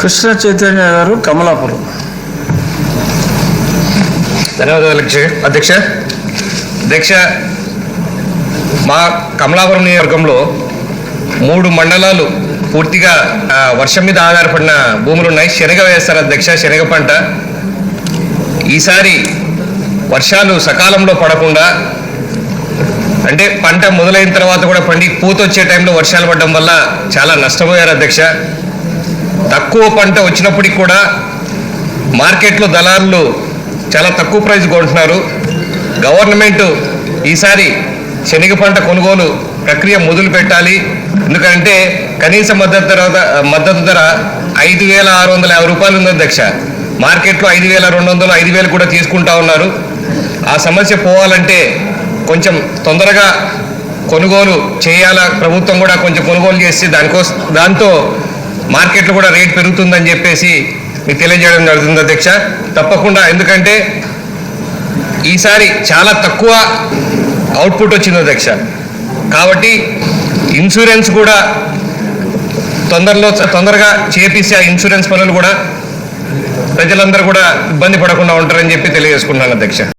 కృష్ణ చైతన్య గారు, కమలాపురం. ధన్యవాదాలు అధ్యక్ష. అధ్యక్ష, మా కమలాపురం నియోజకవర్గంలో 3 మండలాలు పూర్తిగా వర్షం మీద ఆధారపడిన భూములు ఉన్నాయి. శనగ వేస్తారు అధ్యక్ష, శనగ పంట. ఈసారి వర్షాలు సకాలంలో పడకుండా, అంటే పంట మొదలైన తర్వాత కూడా పండి పూత వచ్చే టైంలో వర్షాలు పడడం వల్ల చాలా నష్టపోయారు అధ్యక్ష. తక్కువ పంట వచ్చినప్పటికి కూడా మార్కెట్లో దళారులు చాలా తక్కువ ప్రైస్ కొంటున్నారు. గవర్నమెంట్ ఈసారి శనగ పంట కొనుగోలు ప్రక్రియ మొదలు పెట్టాలి. ఎందుకంటే కనీస మద్దతు ధర 5,650 రూపాయలు ఉంది అధ్యక్ష. మార్కెట్లో 5,200, 5,000 కూడా తీసుకుంటా ఉన్నారు. ఆ సమస్య పోవాలంటే కొంచెం తొందరగా కొనుగోలు చేయాలా, ప్రభుత్వం కూడా కొంచెం కొనుగోలు చేసి దాంతో మార్కెట్లో కూడా రేట్ పెరుగుతుందని చెప్పేసి మీకు తెలియజేయడం జరుగుతుంది అధ్యక్ష. తప్పకుండా, ఎందుకంటే ఈసారి చాలా తక్కువ అవుట్పుట్ వచ్చింది అధ్యక్ష. కాబట్టి ఇన్సూరెన్స్ కూడా తొందరగా చేపిస్తే ఆ ఇన్సూరెన్స్ పనులు కూడా ప్రజలందరూ కూడా ఇబ్బంది పడకుండా ఉంటారని చెప్పి తెలియజేసుకున్నాను అధ్యక్ష.